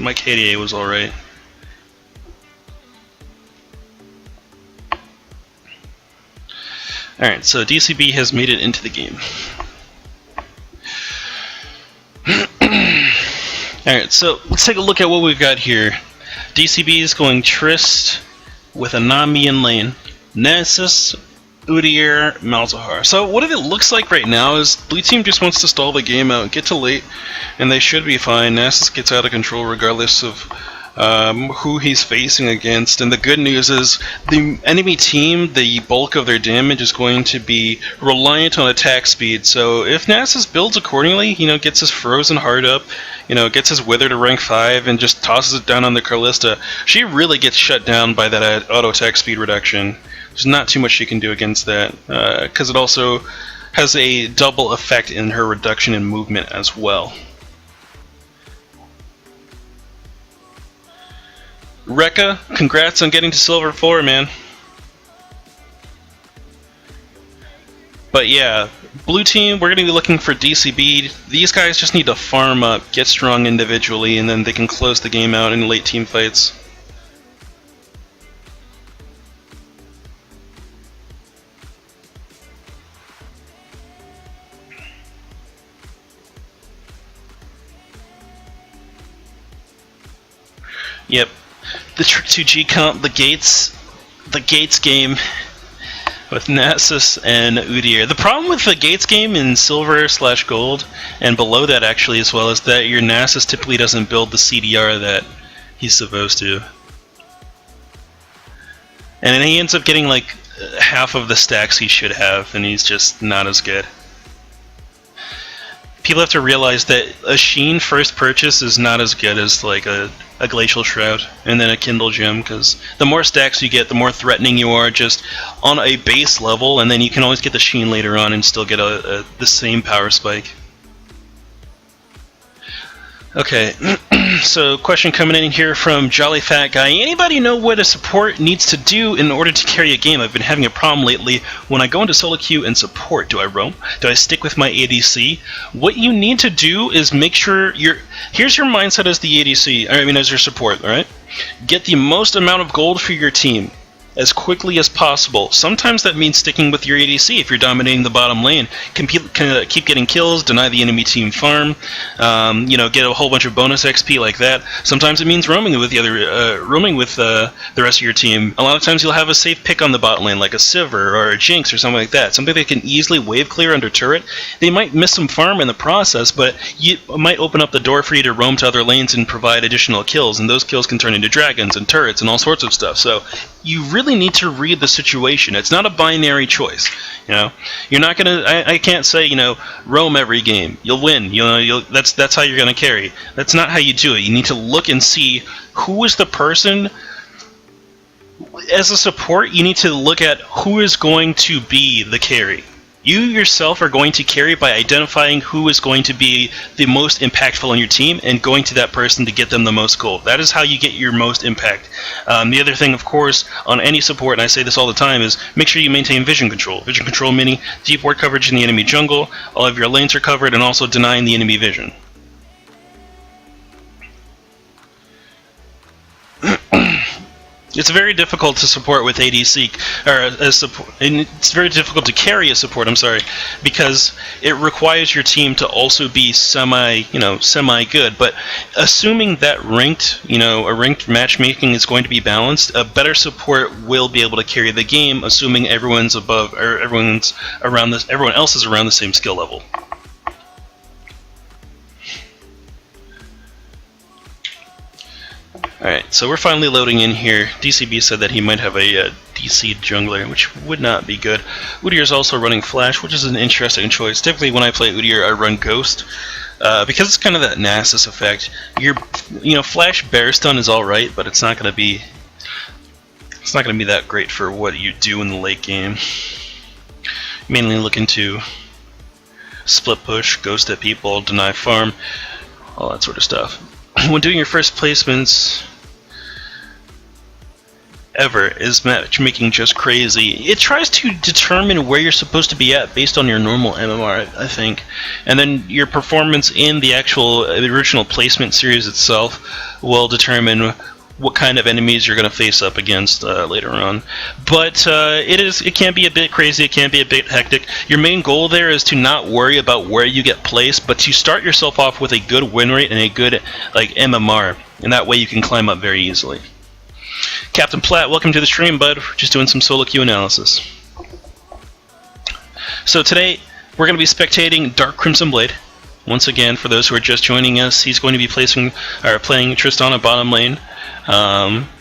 my KDA was alright. Alright, so DCB has made it into the game. Alright, so let's take a look at what we've got here. DCB is going Trist with a Nami in lane. Nessus, Udyr, Malzahar. So what it looks like right now is blue team just wants to stall the game out, get to late, and they should be fine. Nessus gets out of control regardless of who he's facing against, and the good news is the enemy team, the bulk of their damage is going to be reliant on attack speed. So if Nessus builds accordingly, gets his Frozen Heart up, gets his Wither to rank 5 and just tosses it down on the Carlista, she really gets shut down by that auto attack speed reduction. There's not too much she can do against that, because it also has a double effect in her reduction in movement as well. Rekka, congrats on getting to Silver 4, man. But yeah, blue team, we're going to be looking for DCB. These guys just need to farm up, get strong individually, and then they can close the game out in late team fights. Yep. The Trick 2G comp, the Gates game with Nessus and Udyr. The problem with the Gates game in Silver/Gold, and below that actually as well, is that your Nessus typically doesn't build the CDR that he's supposed to. And then he ends up getting like half of the stacks he should have, and he's just not as good. People have to realize that a Sheen first purchase is not as good as like a Glacial Shroud and then a Kindle Gem, because the more stacks you get, the more threatening you are just on a base level, and then you can always get the Sheen later on and still get the same power spike. Okay, so question coming in here from Jolly Fat Guy. Anybody know what a support needs to do in order to carry a game? I've been having a problem lately when I go into solo queue and support. Do I roam? Do I stick with my ADC? What you need to do is make sure here's your mindset as the ADC, as your support, alright? Get the most amount of gold for your team as quickly as possible. Sometimes that means sticking with your ADC if you're dominating the bottom lane. Keep getting kills, deny the enemy team farm, get a whole bunch of bonus XP like that. Sometimes it means roaming with the rest of your team. A lot of times you'll have a safe pick on the bot lane, like a Sivir or a Jinx or something like that. Something that can easily wave clear under turret. They might miss some farm in the process, but it might open up the door for you to roam to other lanes and provide additional kills, and those kills can turn into dragons and turrets and all sorts of stuff. So you really need to read the situation. It's not a binary choice. You're not gonna. I can't say roam every game. You'll win. That's how you're gonna carry. That's not how you do it. You need to look and see who is the person. As a support, you need to look at who is going to be the carry. You yourself are going to carry by identifying who is going to be the most impactful on your team and going to that person to get them the most gold. That is how you get your most impact. The other thing, of course, on any support, and I say this all the time, is make sure you maintain vision control. Vision control meaning deep ward coverage in the enemy jungle, all of your lanes are covered, and also denying the enemy vision. It's very difficult to support with ADC, and it's very difficult to carry a support. I'm sorry, because it requires your team to also be semi good. But assuming that a ranked matchmaking is going to be balanced, a better support will be able to carry the game, assuming everyone else is around the same skill level. Alright, so we're finally loading in here. DCB said that he might have a DC jungler, which would not be good. Udyr is also running Flash, which is an interesting choice. Typically when I play Udyr, I run Ghost, because it's kind of that Nasus effect. Flash Bear Stun is alright, but it's not going to be that great for what you do in the late game. Mainly looking to split push, ghost at people, deny farm, all that sort of stuff. When doing your first placements, ever is matchmaking just crazy. It tries to determine where you're supposed to be at based on your normal MMR, I think, and then your performance in the actual original placement series itself will determine what kind of enemies you're going to face up against later on. But it can be a bit crazy, it can be a bit hectic. Your main goal there is to not worry about where you get placed, but to start yourself off with a good win rate and a good MMR, and that way you can climb up very easily. Captain Platt, welcome to the stream, bud. We're just doing some solo queue analysis. So today we're going to be spectating DarkCrimsonBlade. Once again, for those who are just joining us, he's going to be playing Tristana bottom lane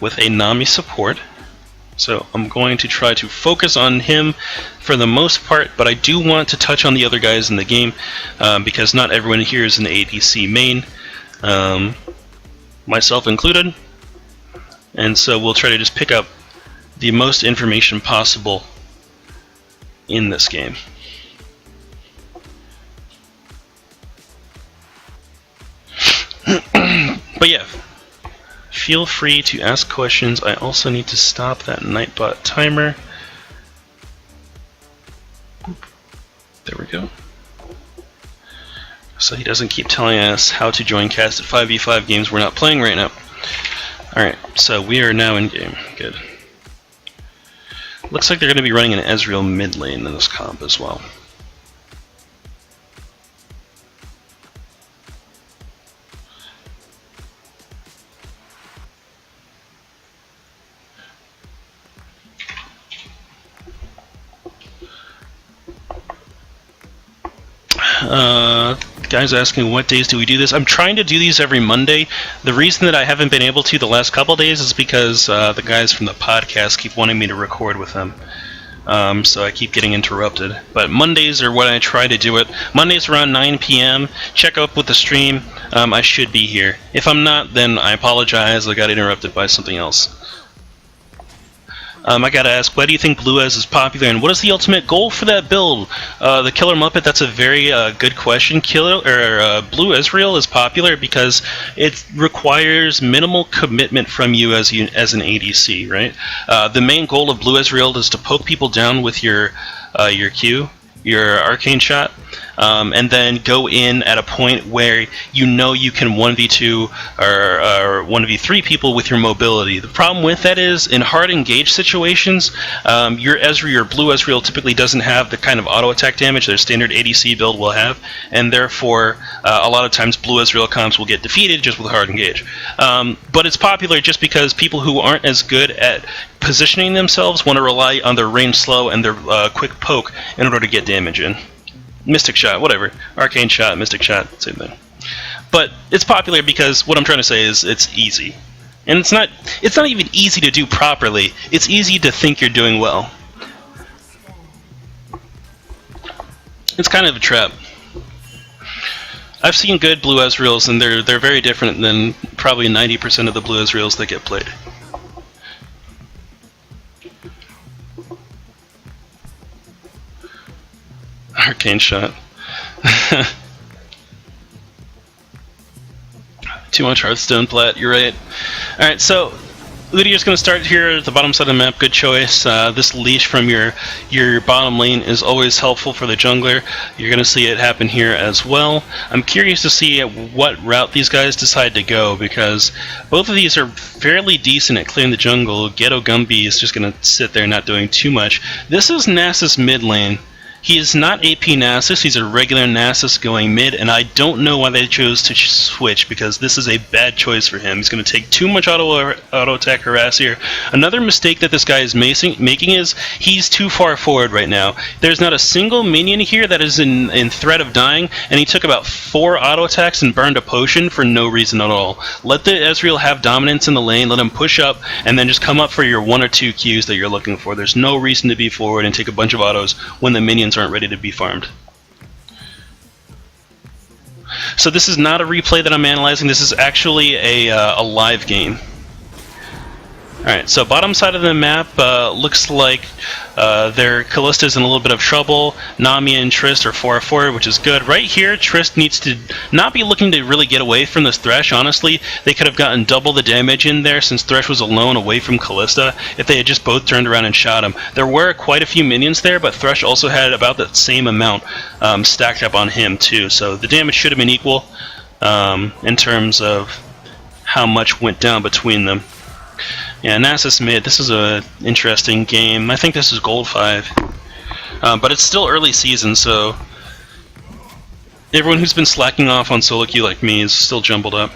with a Nami support. So I'm going to try to focus on him for the most part, but I do want to touch on the other guys in the game because not everyone here is an ADC main, myself included. And so we'll try to just pick up the most information possible in this game. But yeah, feel free to ask questions. I also need to stop that Nightbot timer. There we go. So he doesn't keep telling us how to join cast at 5v5 games we're not playing right now. Alright, so we are now in game. Good. Looks like they're going to be running an Ezreal mid lane in this comp as well. Guys asking what days do we do this. I'm trying to do these every Monday. The reason that I haven't been able to the last couple days is because the guys from the podcast keep wanting me to record with them. So I keep getting interrupted. But Mondays are when I try to do it. Mondays around 9 p.m. Check up with the stream. I should be here. If I'm not, then I apologize. I got interrupted by something else. I gotta ask, why do you think Blue Ez is popular, and what is the ultimate goal for that build? The Killer Muppet, that's a very good question. Blue Ezreal is popular because it requires minimal commitment from you as an ADC, right? The main goal of Blue Ezreal is to poke people down with your Q, your arcane shot, and then go in at a point where you know you can 1v2 or 1v3 people with your mobility. The problem with that is, in hard engage situations, your Blue Ezreal typically doesn't have the kind of auto attack damage that a standard ADC build will have, and therefore a lot of times Blue Ezreal comps will get defeated just with hard engage. But it's popular just because people who aren't as good at positioning themselves want to rely on their range slow and their quick poke in order to get damage in. Mystic Shot, whatever. Arcane Shot, Mystic Shot, same thing. But it's popular because what I'm trying to say is it's easy. And it's not even easy to do properly. It's easy to think you're doing well. It's kind of a trap. I've seen good Blue Ezreals, and they're very different than probably 90% of the Blue Ezreals that get played. Arcane Shot. Too much Hearthstone, Plat, you're right. Alright, so Udyr's going to start here at the bottom side of the map. Good choice. This leash from your bottom lane is always helpful for the jungler. You're going to see it happen here as well. I'm curious to see what route these guys decide to go, because both of these are fairly decent at clearing the jungle. Ghetto Gumby is just going to sit there not doing too much. This is Nasus mid lane. He is not AP Nasus, he's a regular Nasus going mid, and I don't know why they chose to switch, because this is a bad choice for him. He's going to take too much auto attack harass here. Another mistake that this guy is making is he's too far forward right now. There's not a single minion here that is in threat of dying, and he took about 4 auto attacks and burned a potion for no reason at all. Let the Ezreal have dominance in the lane, let him push up, and then just come up for your 1 or 2 Qs that you're looking for. There's no reason to be forward and take a bunch of autos when the minions aren't ready to be farmed. So this is not a replay that I'm analyzing, this is actually a live game. Alright, so bottom side of the map looks like their Callista's in a little bit of trouble. Nami and Trist are 4-4, which is good. Right here, Trist needs to not be looking to really get away from this Thresh, honestly. They could have gotten double the damage in there since Thresh was alone away from Callista if they had just both turned around and shot him. There were quite a few minions there, but Thresh also had about that same amount stacked up on him too. So the damage should have been equal in terms of how much went down between them. Yeah, Nasus mid. This is an interesting game. I think this is Gold 5. But it's still early season, so everyone who's been slacking off on solo queue like me is still jumbled up.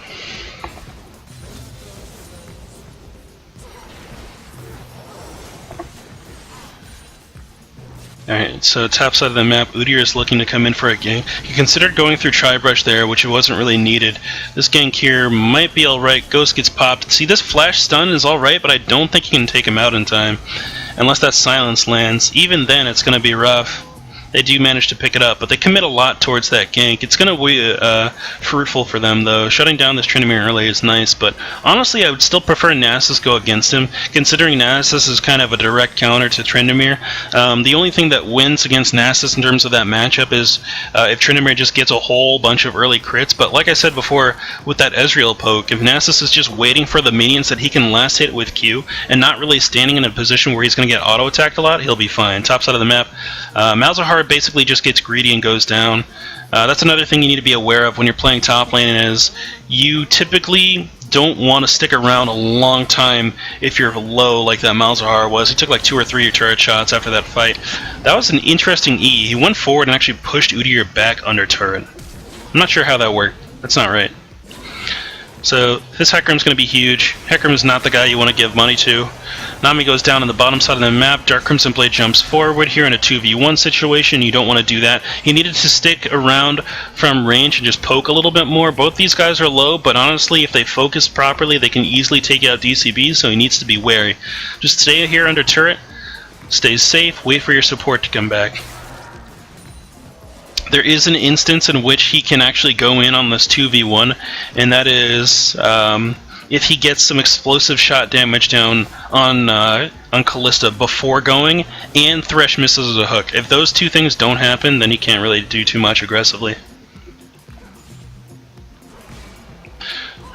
Alright, so top side of the map, Udyr is looking to come in for a gank. He considered going through Tri-Brush there, which wasn't really needed. This gank here might be alright. Ghost gets popped. See, this flash stun is alright, but I don't think he can take him out in time. Unless that silence lands. Even then, it's going to be rough. They do manage to pick it up, but they commit a lot towards that gank. It's going to be fruitful for them, though. Shutting down this Tryndamere early is nice, but honestly, I would still prefer Nasus go against him, considering Nasus is kind of a direct counter to Tryndamere. The only thing that wins against Nasus in terms of that matchup is if Tryndamere just gets a whole bunch of early crits, but like I said before, with that Ezreal poke, if Nasus is just waiting for the minions that he can last hit with Q, and not really standing in a position where he's going to get auto-attacked a lot, he'll be fine. Top side of the map, Malzahar basically just gets greedy and goes down. That's another thing you need to be aware of when you're playing top lane is you typically don't want to stick around a long time if you're low like that Malzahar was. He took like 2 or 3 turret shots after that fight. That was an interesting E. He went forward and actually pushed Udyr back under turret. I'm not sure how that worked. That's not right. So this Hecarim's going to be huge. Hecarim is not the guy you want to give money to. Nami goes down on the bottom side of the map. DarkCrimsonBlade jumps forward here in a 2v1 situation. You don't want to do that. He needed to stick around from range and just poke a little bit more. Both these guys are low, but honestly, if they focus properly, they can easily take out DCBs, so he needs to be wary. Just stay here under turret, stay safe, wait for your support to come back. There is an instance in which he can actually go in on this 2v1, and that is if he gets some explosive shot damage down on Callista before going, and Thresh misses a hook. If those two things don't happen, then he can't really do too much aggressively.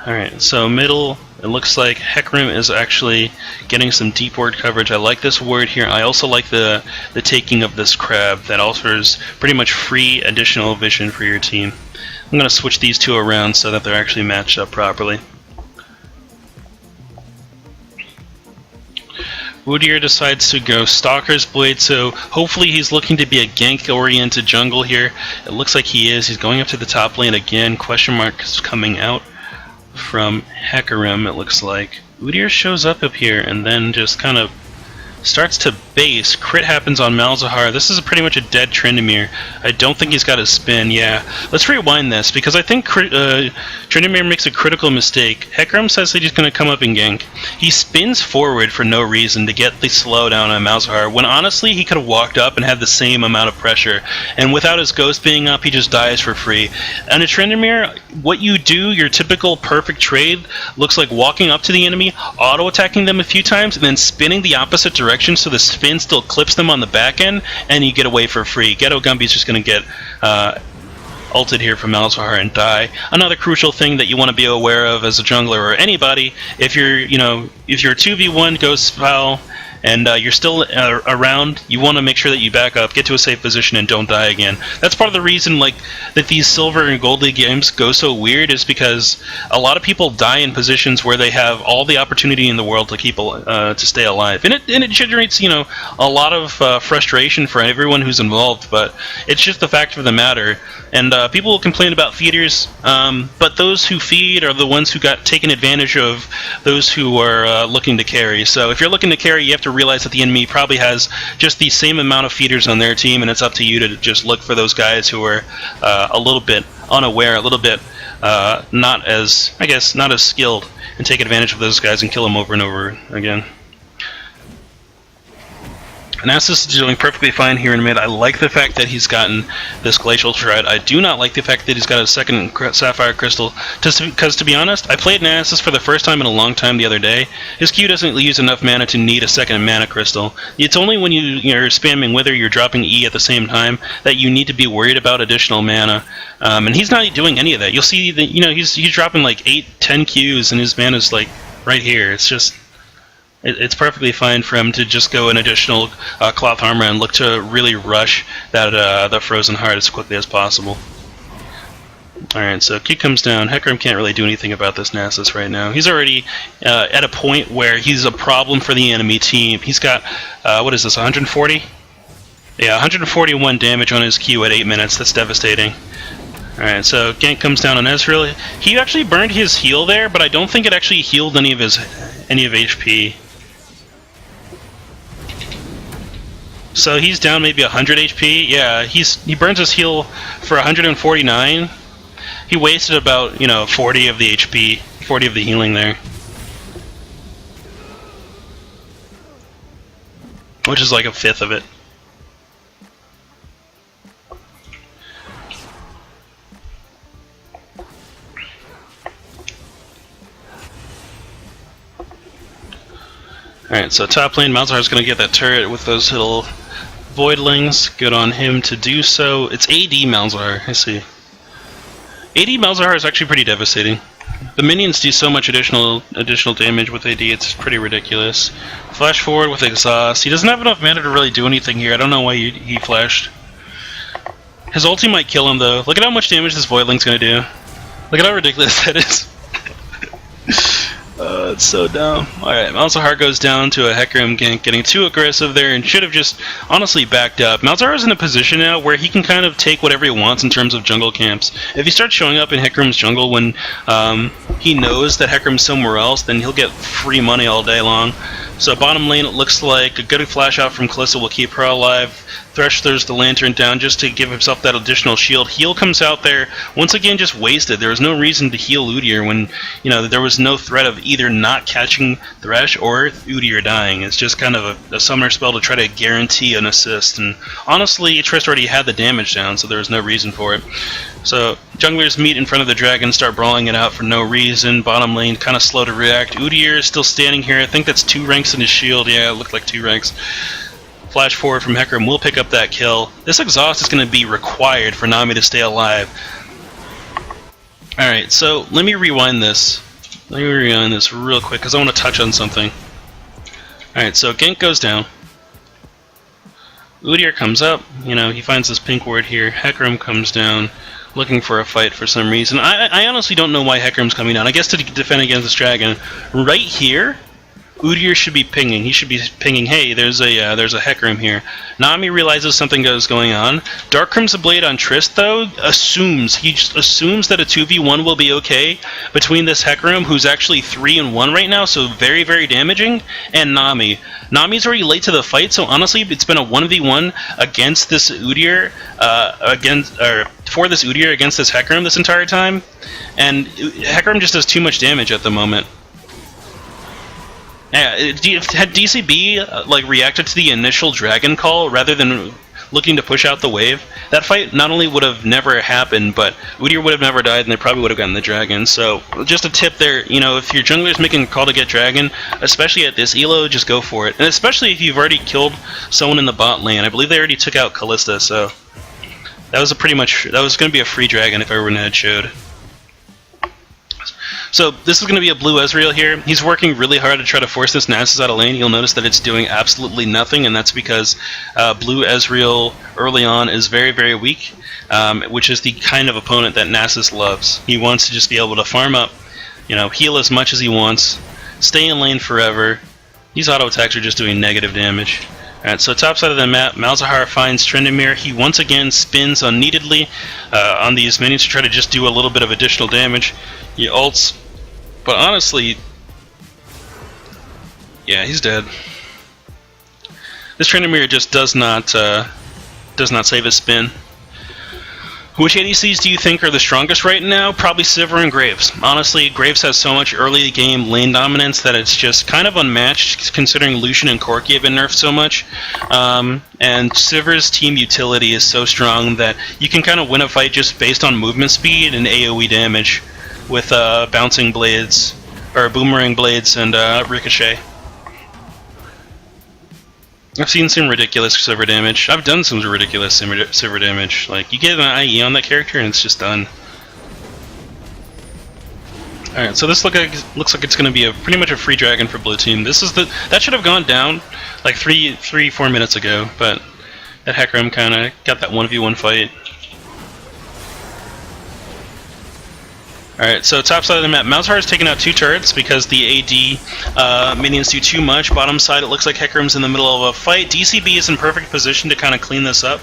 Alright, so middle, it looks like Hecarim is actually getting some deep ward coverage. I like this ward here. I also like the taking of this crab. That offers pretty much free additional vision for your team. I'm going to switch these two around so that they're actually matched up properly. Udyr decides to go Stalker's Blade, so hopefully he's looking to be a gank-oriented jungle here. It looks like he is. He's going up to the top lane again. Question mark is coming out from Hecarim, it looks like. Udyr shows up here and then just kind of starts to base. Crit happens on Malzahar. This is pretty much a dead Tryndamere. I don't think he's got his spin. Yeah, let's rewind this because I think Tryndamere makes a critical mistake. Hecarim says that he's going to come up and gank. He spins forward for no reason to get the slowdown on Malzahar when honestly he could have walked up and had the same amount of pressure. And without his ghost being up, he just dies for free. And a Tryndamere, what you do, your typical perfect trade, looks like walking up to the enemy, auto-attacking them a few times, and then spinning the opposite direction so the spin still clips them on the back end, and you get away for free. Ghetto Gumby's just going to get ulted here from Malzahar and die. Another crucial thing that you want to be aware of as a jungler or anybody, if you're, if you're 2v1 goes foul and you're still around, you want to make sure that you back up, get to a safe position, and don't die again. That's part of the reason that these silver and gold league games go so weird is because a lot of people die in positions where they have all the opportunity in the world to keep to stay alive, and it generates a lot of frustration for everyone who's involved. But it's just the fact of the matter. And people will complain about feeders, but those who feed are the ones who got taken advantage of those who are looking to carry. So if you're looking to carry, you have to realize that the enemy probably has just the same amount of feeders on their team, and it's up to you to just look for those guys who are a little bit unaware, a little bit not as skilled, and take advantage of those guys and kill them over and over again. Nasus is doing perfectly fine here in mid. I like the fact that he's gotten this Glacial Shred. I do not like the fact that he's got a second Sapphire Crystal, because to be honest, I played Nasus for the first time in a long time the other day. His Q doesn't use enough mana to need a second Mana Crystal. It's only when you're spamming Wither, you're dropping E at the same time, that you need to be worried about additional mana. And he's not doing any of that. You'll see that he's dropping like 8-10 Qs, and his mana's like right here. It's just... It's perfectly fine for him to just go an additional Cloth Armor and look to really rush that the Frozen Heart as quickly as possible. Alright, so Q comes down. Hecarim can't really do anything about this Nasus right now. He's already at a point where he's a problem for the enemy team. He's got, what is this, 140? Yeah, 141 damage on his Q at 8 minutes. That's devastating. Alright, so Gank comes down on Ezreal. He actually burned his heal there, but I don't think it actually healed any of HP. So he's down maybe 100 HP. Yeah, he burns his heal for 149. He wasted about 40 of the HP, 40 of the healing there, which is like a fifth of it. Alright, so top lane, Malzahar's going to get that turret with those little Voidlings. Good on him to do so. It's AD Malzahar, I see. AD Malzahar is actually pretty devastating. The minions do so much additional damage with AD, it's pretty ridiculous. Flash forward with Exhaust. He doesn't have enough mana to really do anything here. I don't know why he flashed. His ulti might kill him, though. Look at how much damage this Voidling's going to do. Look at how ridiculous that is. It's so dumb. Alright, Malzahar goes down to a Hecarim gank, getting too aggressive there, and should have just honestly backed up. Malzahar is in a position now where he can kind of take whatever he wants in terms of jungle camps. If he starts showing up in Hecarim's jungle when he knows that Hecarim's somewhere else, then he'll get free money all day long. So bottom lane, it looks like a good flash out from Kalista will keep her alive. Thresh throws the Lantern down just to give himself that additional shield. Heal comes out there, once again just wasted. There was no reason to heal Udyr when, there was no threat of either not catching Thresh or Udyr dying. It's just kind of a summoner spell to try to guarantee an assist. And honestly, Triss already had the damage down, so there was no reason for it. So junglers meet in front of the dragon, start brawling it out for no reason. Bottom lane kind of slow to react. Udyr is still standing here. I think that's 2 ranks in his shield. Yeah, it looked like 2 ranks. Flash forward from Hecarim will pick up that kill. This exhaust is going to be required for Nami to stay alive. Alright, so let me rewind this. Let me rewind this real quick because I want to touch on something. Alright, so Gank goes down. Udyr comes up. He finds this pink ward here. Hecarim comes down, looking for a fight for some reason. I honestly don't know why Hecarim's coming down. I guess to defend against this dragon. Right here, Udyr should be pinging. He should be pinging, hey, there's a Hecarim here. Nami realizes something is going on. DarkCrimsonBlade on Triss, though, he just assumes that a 2v1 will be okay between this Hecarim, who's actually 3-1 right now, so very, very damaging, and Nami. Nami's already late to the fight, so honestly, it's been a 1v1 against this Udyr, for this Udyr against this Hecarim this entire time, and Hecarim just does too much damage at the moment. Yeah, had DCB reacted to the initial dragon call rather than looking to push out the wave, that fight not only would have never happened, but Udyr would have never died, and they probably would have gotten the dragon. So just a tip there, if your jungler is making a call to get dragon, especially at this elo, just go for it. And especially if you've already killed someone in the bot lane. I believe they already took out Kalista, so that was going to be a free dragon if everyone had showed. So this is going to be a blue Ezreal here. He's working really hard to try to force this Nasus out of lane. You'll notice that it's doing absolutely nothing, and that's because blue Ezreal early on is very, very weak, which is the kind of opponent that Nasus loves. He wants to just be able to farm up, heal as much as he wants, stay in lane forever. These auto attacks are just doing negative damage. Alright, so top side of the map, Malzahar finds Tryndamere. He once again spins unneededly on these minions to try to just do a little bit of additional damage. He ults, but honestly, yeah, he's dead. This Tryndamere just does not save his spin. Which ADCs do you think are the strongest right now? Probably Sivir and Graves. Honestly, Graves has so much early game lane dominance that it's just kind of unmatched, considering Lucian and Corki have been nerfed so much. And Sivir's team utility is so strong that you can kind of win a fight just based on movement speed and AoE damage with bouncing blades, or boomerang blades and ricochet. I've seen some ridiculous Sivir damage. I've done some ridiculous Sivir damage. Like, you get an IE on that character and it's just done. Alright, so this looks like it's going to be pretty much a free dragon for blue team. This is that should have gone down like 4 minutes ago, but that Hecarim kind of got that 1v1 fight. Alright, so top side of the map, Malzahar is taking out 2 turrets because the AD minions do too much. Bottom side, it looks like Hecarim's in the middle of a fight. DCB is in perfect position to kind of clean this up.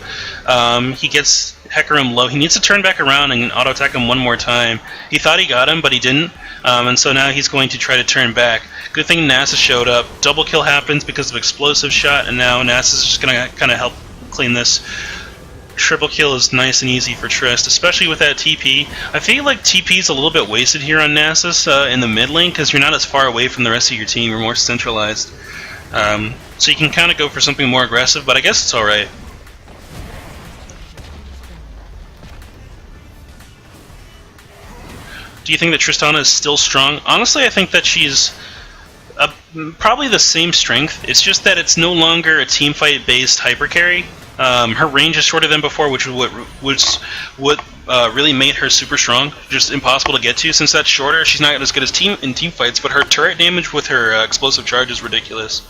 He gets Hecarim low. He needs to turn back around and auto-attack him one more time. He thought he got him, but he didn't. And so now he's going to try to turn back. Good thing Nasus showed up. Double kill happens because of explosive shot, and now Nasus is just going to kind of help clean this. Triple kill is nice and easy for Trist, especially with that TP. I feel like TP is a little bit wasted here on Nasus in the mid lane because you're not as far away from the rest of your team. You're more centralized. So you can kind of go for something more aggressive, but I guess it's alright. Do you think that Tristana is still strong? Honestly, I think that she's probably the same strength. It's just that it's no longer a teamfight based hyper carry. Her range is shorter than before, which is what really made her super strong. Just impossible to get to. Since that's shorter, she's not as good as in team fights, but her turret damage with her explosive charge is ridiculous.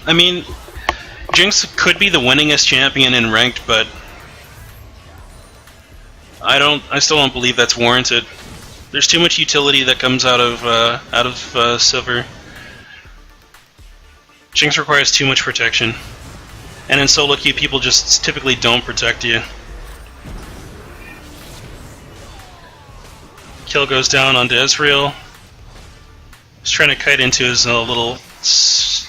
I mean, Jinx could be the winningest champion in ranked, but I still don't believe that's warranted. There's too much utility that comes out of Sivir. Jinx requires too much protection, and in solo queue, people just typically don't protect you. Kill goes down onto Ezreal. He's trying to kite into his little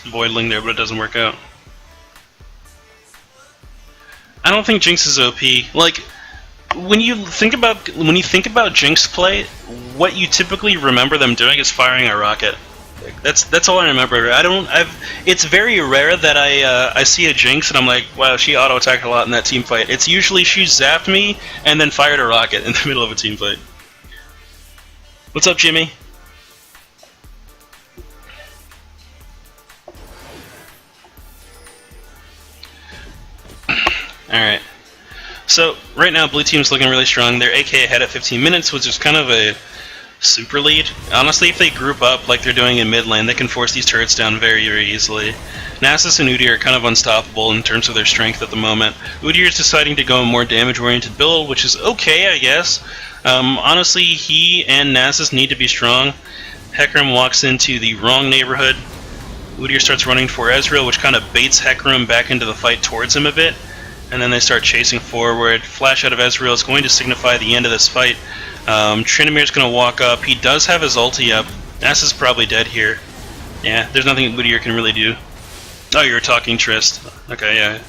voidling there, but it doesn't work out. I don't think Jinx is OP. Like, when you think about Jinx play, what you typically remember them doing is firing a rocket. That's all I remember. It's very rare that I see a Jinx and I'm like, wow, she auto attacked a lot in that team fight. It's usually she zapped me and then fired a rocket in the middle of a team fight. What's up, Jimmy? Alright. So, right now, blue team's looking really strong. They're AK ahead at 15 minutes, which is kind of a super lead. Honestly, if they group up like they're doing in mid lane, they can force these turrets down very, very easily. Nasus and Udyr are kind of unstoppable in terms of their strength at the moment. Udyr is deciding to go a more damage-oriented build, which is okay, I guess. Honestly, he and Nasus need to be strong. Hecarim walks into the wrong neighborhood. Udyr starts running for Ezreal, which kind of baits Hecarim back into the fight towards him a bit. And then they start chasing forward. Flash out of Ezreal is going to signify the end of this fight. Trinimir's going to walk up. He does have his ulti up. Nasus is probably dead here. Yeah, there's nothing Udyr can really do. Oh, you're talking Trist. Okay, yeah.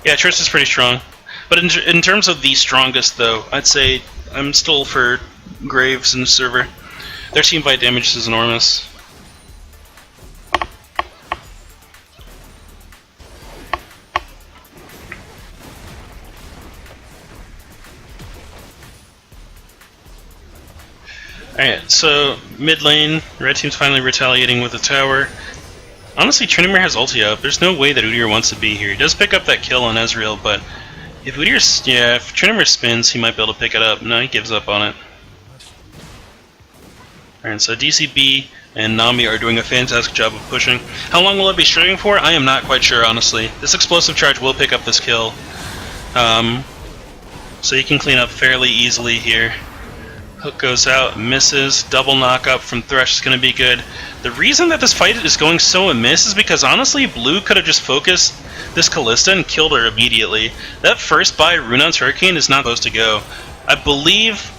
Yeah, Trist is pretty strong. But in terms of the strongest, though, I'd say I'm still for Graves and Sivir. Their team fight damage is enormous. Alright, so mid lane, red team's finally retaliating with a tower. Honestly, Trinimir has ulti up. There's no way that Udyr wants to be here. He does pick up that kill on Ezreal, but if Trinimir spins, he might be able to pick it up. No, he gives up on it. Alright, so DCB and Nami are doing a fantastic job of pushing. How long will it be streaming for? I am not quite sure, honestly. This explosive charge will pick up this kill. So you can clean up fairly easily here. Hook goes out, misses, double knock-up from Thresh is going to be good. The reason that this fight is going so amiss is because, honestly, Blue could have just focused this Kalista and killed her immediately. That first buy, Runon's Hurricane, is not supposed to go. I believe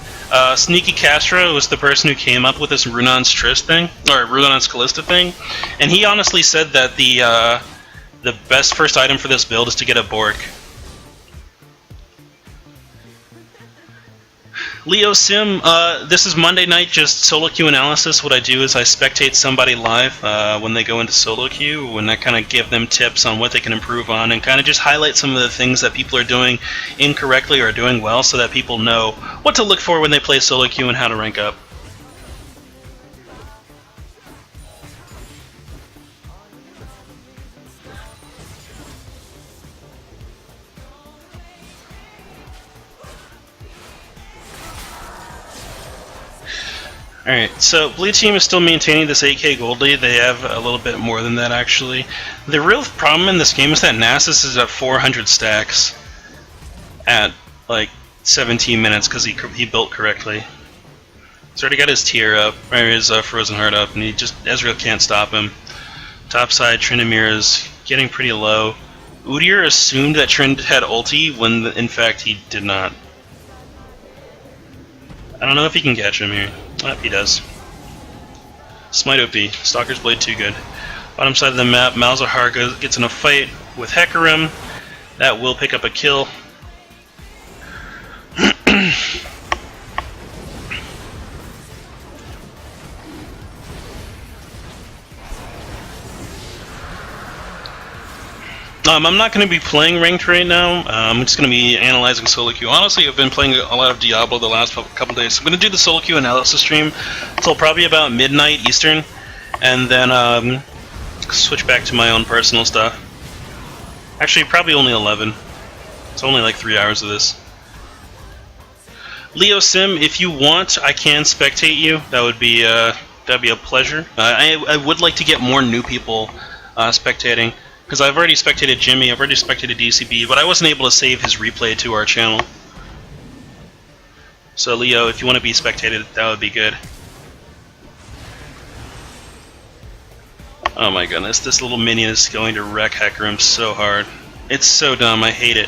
Sneaky Castro was the person who came up with this Runon's Triss thing, or Runon's Callista thing, and he honestly said that the best first item for this build is to get a Bork. Leo Sim, this is Monday night, just solo queue analysis. What I do is I spectate somebody live when they go into solo queue, and I kind of give them tips on what they can improve on, and kind of just highlight some of the things that people are doing incorrectly or doing well, so that people know what to look for when they play solo queue and how to rank up. Alright, so Blue Team is still maintaining this 8k gold lead. They have a little bit more than that, actually. The real problem in this game is that Nasus is at 400 stacks at, like, 17 minutes because he built correctly. He's already got his tier up, or his Frozen Heart up, and Ezreal can't stop him. Topside, Tryndamere is getting pretty low. Udyr assumed that Trynd had ulti when, in fact, he did not. I don't know if he can catch him here. He does. Smite OP. Stalker's Blade too good. Bottom side of the map, Malzahar gets in a fight with Hecarim. That will pick up a kill. I'm not going to be playing ranked right now. I'm just going to be analyzing solo queue. Honestly, I've been playing a lot of Diablo the last couple days. I'm going to do the solo queue analysis stream until probably about midnight Eastern, and then switch back to my own personal stuff. Actually, probably only 11. It's only like 3 hours of this. Leo Sim, if you want, I can spectate you. That'd be a pleasure. I would like to get more new people spectating. Because I've already spectated Jimmy, I've already spectated DCB, but I wasn't able to save his replay to our channel. So Leo, if you want to be spectated, that would be good. Oh my goodness, this little minion is going to wreck Hecarim so hard. It's so dumb, I hate it.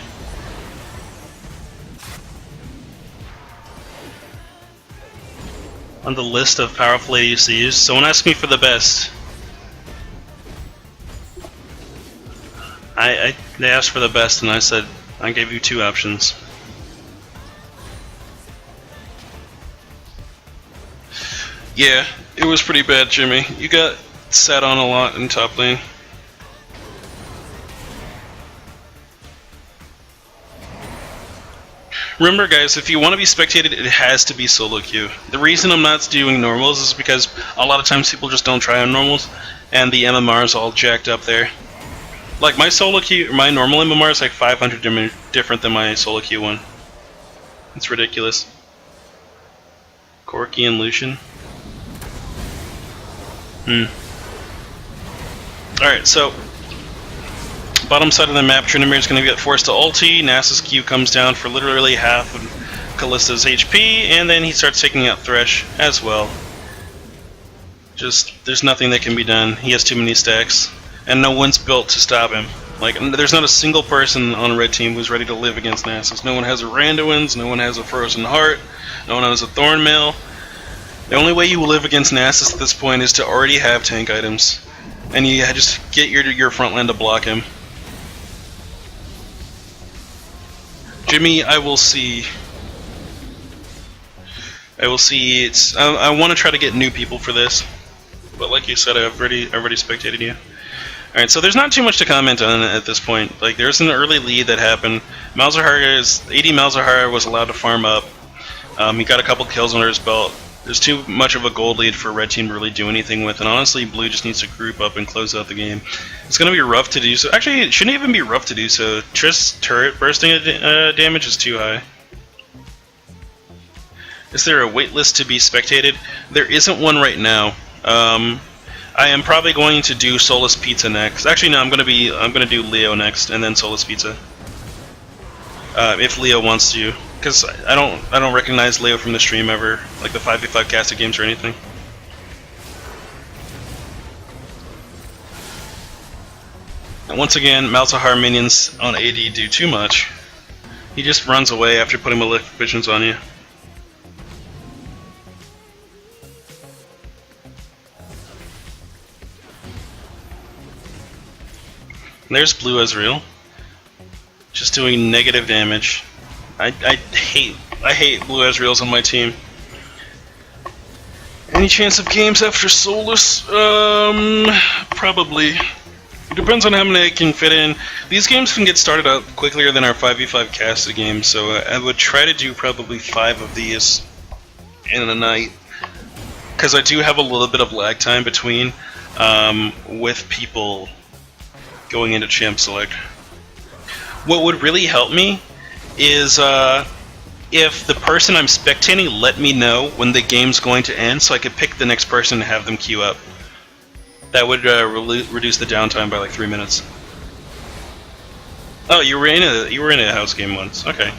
On the list of powerful ADCs, someone asked me for the best. They asked for the best, and I said, I gave you 2 options. Yeah, it was pretty bad, Jimmy. You got sat on a lot in top lane. Remember, guys, if you want to be spectated, it has to be solo queue. The reason I'm not doing normals is because a lot of times people just don't try on normals, and the MMR is all jacked up there. Like, my solo queue, my normal MMR is like 500 different than my solo queue one. It's ridiculous. Corki and Lucian. Alright, so bottom side of the map, Tryndamere is going to get forced to ulti. Nasus Q comes down for literally half of Callista's HP, and then he starts taking out Thresh as well. Just, there's nothing that can be done. He has too many stacks. And no one's built to stop him. Like, there's not a single person on Red Team who's ready to live against Nasus. No one has a Randuin's, no one has a Frozen Heart, no one has a Thornmail. The only way you will live against Nasus at this point is to already have tank items. And you just get your front line to block him. Jimmy, I will see. I want to try to get new people for this. But like you said, I've already spectated you. Alright, so there's not too much to comment on at this point. Like, there's an early lead that happened. AD Malzahar was allowed to farm up. He got a couple kills under his belt. There's too much of a gold lead for Red Team to really do anything with, and honestly, Blue just needs to group up and close out the game. It's going to be rough to do so. Actually, it shouldn't even be rough to do so. Triss turret bursting damage is too high. Is there a waitlist to be spectated? There isn't one right now. I am probably going to do Solus Pizza next. Actually, no, I'm gonna do Leo next, and then Solus Pizza. If Leo wants to, because I don't recognize Leo from the stream ever, like the 5v5 casted games or anything. And once again, Malzahar minions on AD do too much. He just runs away after putting Malefic Visions on you. There's Blue Ezreal. Just doing negative damage. I hate Blue Ezreals on my team. Any chance of games after Solus? Probably. It depends on how many I can fit in. These games can get started up quicker than our 5v5 casted games, so I would try to do probably 5 of these in a night. Because I do have a little bit of lag time between with people going into champ select. What would really help me is if the person I'm spectating let me know when the game's going to end, so I could pick the next person and have them queue up. That would reduce the downtime by like 3 minutes. Oh, you were in a house game once. Okay.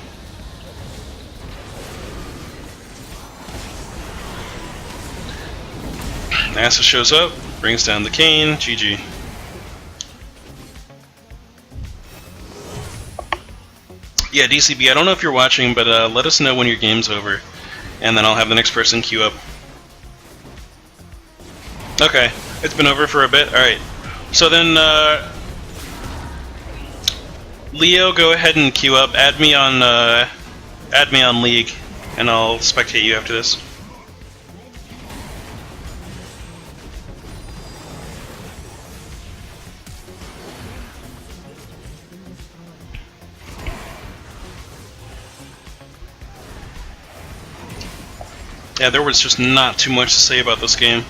NASA shows up, brings down the cane. GG. Yeah, DCB, I don't know if you're watching, but let us know when your game's over, and then I'll have the next person queue up. Okay, it's been over for a bit. Alright, so then, Leo, go ahead and queue up. Add me on League, and I'll spectate you after this. Yeah, there was just not too much to say about this game.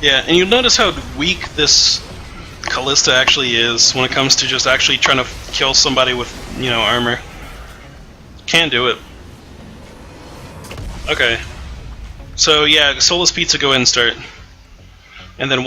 Yeah, and you'll notice how weak this Callista actually is when it comes to just actually trying to kill somebody with, you know, armor. Can't do it. Okay. So yeah, Solus Pizza, go ahead and start. And then